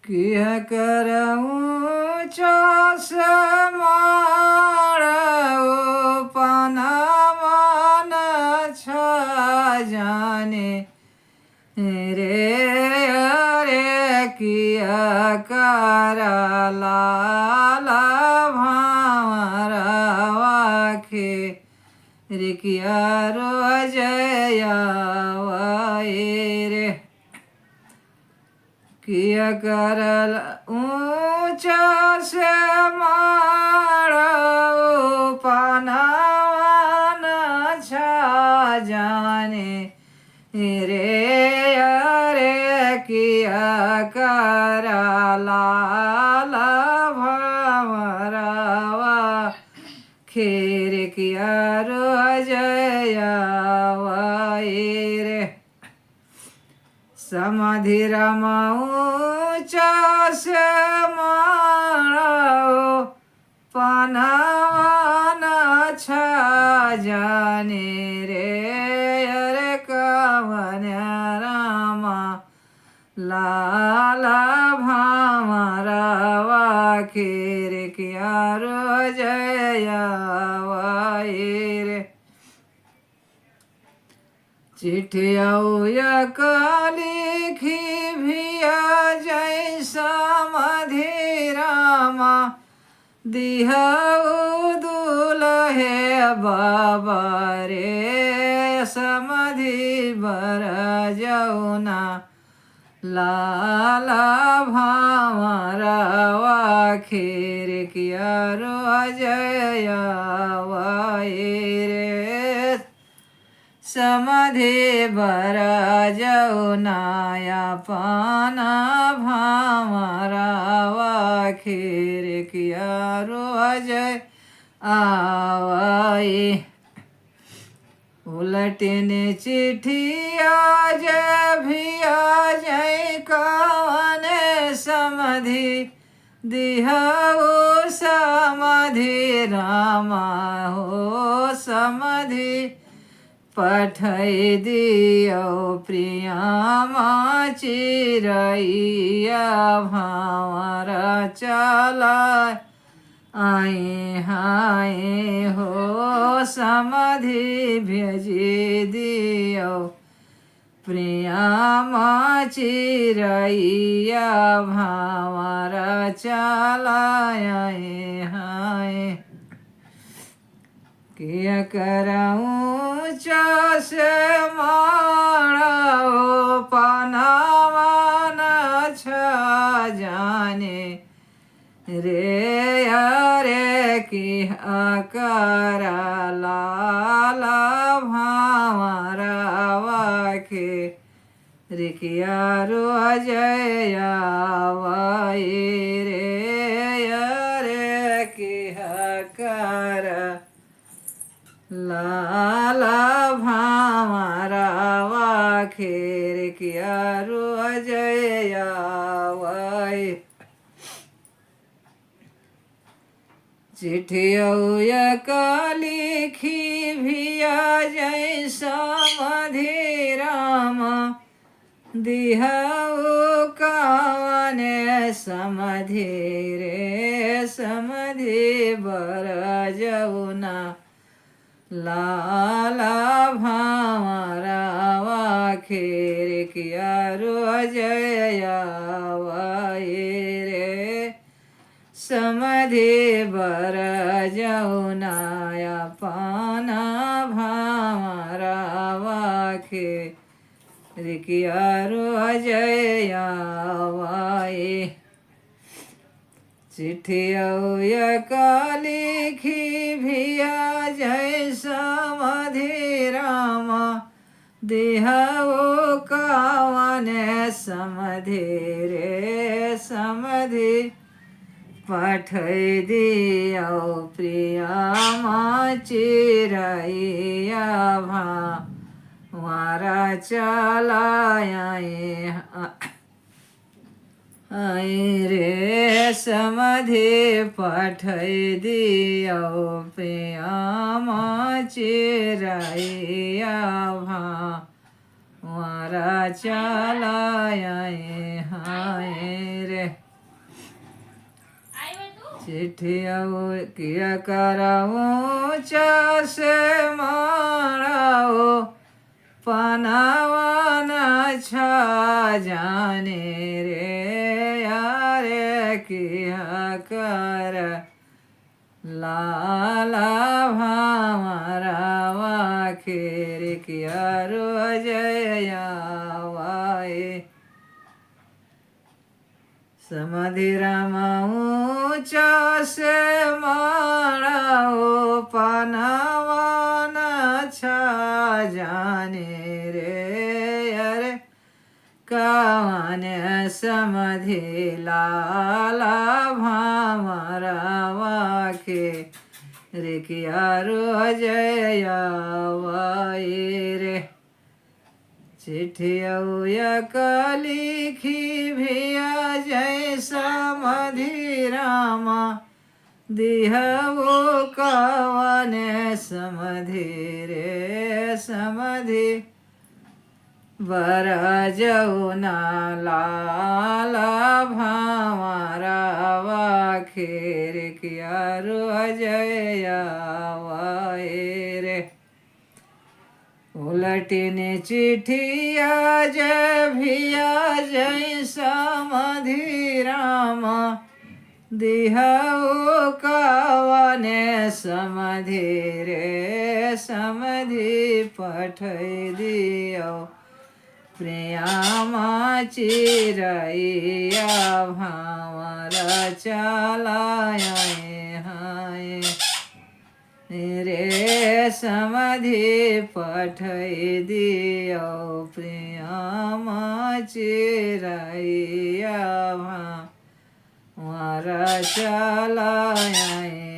किया करऊँ चास मारऊ पनमन छा जाने रे अरे किया कर लाला भावरवा के रे किया रोजया रे किया कर ऊँचा से मारऊ पनवन छा जाने रे अरे किया कर लाला भवरवा खेर किया रोजया रे समाधि रमाऊँचा से मारऊ पनवन छा जाने रे अरे कवन रामा लाला भामरवा खेर किया रोजया रे चिठिया लिखी भिया जैसा मधिरामा दिहऊ दुलहे बाबा रे समधि बर जौना लाला भामरवा खेर किया रोजया रे समधि बर जौनाया पाना भामरवा खेर किया रोजय आवाई उलटने चिठिया जय भिया जय कवन समधि दिहऊ समधि रामा हो समधि पठै दियो प्रियामा चिरैया भावर चला आए हाय हो समधि भेजी दियो प्रियामा चिरैया भावर चला आए हाय किया करऊँ चास मारऊ पनवन छा जाने रे अरे किया कर लाला भामरवा के रे किया रोजया रे अरे किया कर लाला भामरवा खेर किया रोजया चिठिया लिखी भिया जैसा मधिरामा दिहऊ कवन समधि रे समधि बर जौना लाला भामरवा खेर किया रोजया रे समधि बर जौनाया पाना भामरवा खेर किया रोजया चिठिया लिखी भिया जैसा मधिरामा दिहऊ कवन समधि रे समधि पठै दियो प्रियामा चिरैया भावर चला आए रे समधि पठै दियो प्रियामा चिरैया मारा चलाया हाय रे चिट्ठिया किया कराओ चास माराओ पनावाना छा जाने रे यारे किया कर लाला भामारा वाखेर किया रोजया वाए समाधि रामाऊ चास माराओ पनावाना छा जाने रे अरे कावन समाधि लाला भामारा वाखे रे किया रोजया वाए रे चिट्ठिया लिखी भिया जय समाधि रामा दिहवो कवन समाधि रे समाधि बरजऊ ना लाला भामारा वाखेर किया रोजया वाए रे उलटिने चिट्ठिया जय भिया जय समाधि रामा दिहऊ कवने समाधि रे समाधि पठै दियो प्रियामा चिरैया भावरा चलाया हाय रे समाधि पठै दियो प्रियामा चिरैया भावरा चलाया